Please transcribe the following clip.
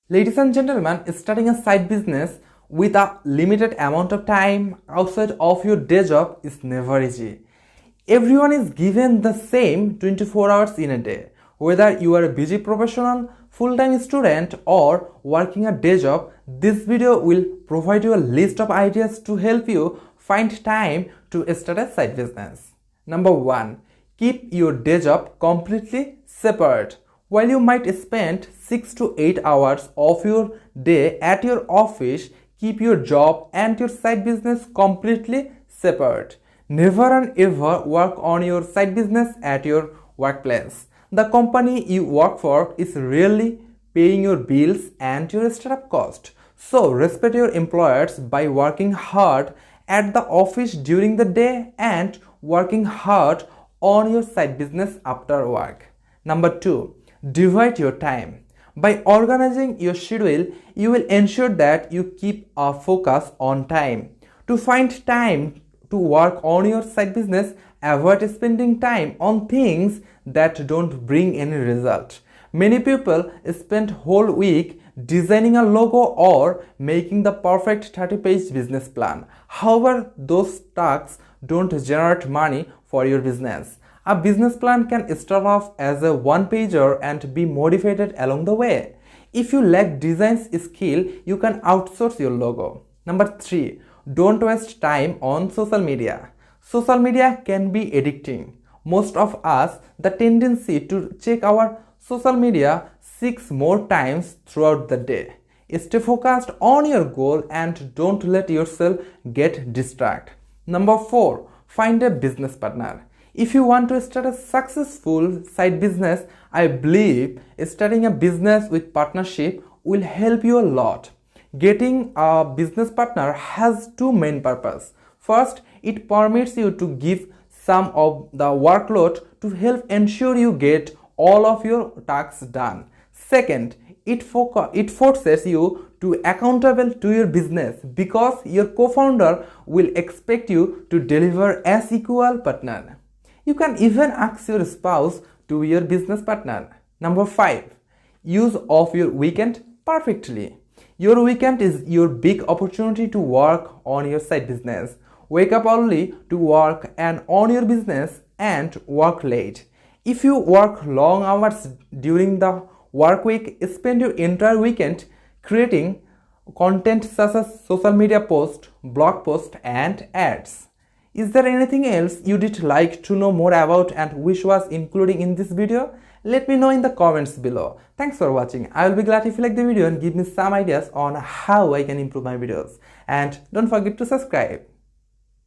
Ladies and gentlemen, starting a side business with a limited amount of time outside of your day job is never easy. Everyone is given the same 24 hours in a day. Whether you are a busy professional, full-time student or working a day job, this video will provide you a list of ideas to help you find time to start a side business. Number 1. Keep your day job completely separate. While you might spend 6 to 8 hours of your day at your office, keep your job and your side business completely separate. Never and ever work on your side business at your workplace. The company you work for is really paying your bills and your startup cost. So respect your employers by working hard at the office during the day and working hard on your side business after work. Number 2. Divide your time. By organizing your schedule, you will ensure that you keep a focus on time. To find time to work on your side business, avoid spending time on things that don't bring any result. Many people spend whole week designing a logo or making the perfect 30-page business plan. However, those tasks don't generate money for your business. A business plan can start off as a one-pager and be modified along the way. If you lack design skill, you can outsource your logo. Number 3. Don't waste time on social media. Social media can be addicting. Most of us the tendency to check our social media 6 more times throughout the day. Stay focused on your goal and don't let yourself get distracted. Number 4. Find a business partner. If you want to start a successful side business, I believe starting a business with partnership will help you a lot. Getting a business partner has two main purposes. First, it permits you to give some of the workload to help ensure you get all of your tasks done. Second, it forces you to accountable to your business because your co-founder will expect you to deliver as equal partner. You can even ask your spouse to be your business partner. Number 5. Use of your weekend perfectly. Your weekend is your big opportunity to work on your side business. Wake up early to work and on your business and work late. If you work long hours during the work week, spend your entire weekend creating content such as social media posts, blog posts and ads. Is there anything else you did like to know more about and wish was included in this video? Let me know in the comments below. Thanks for watching. I will be glad if you like the video and give me some ideas on how I can improve my videos. And don't forget to subscribe.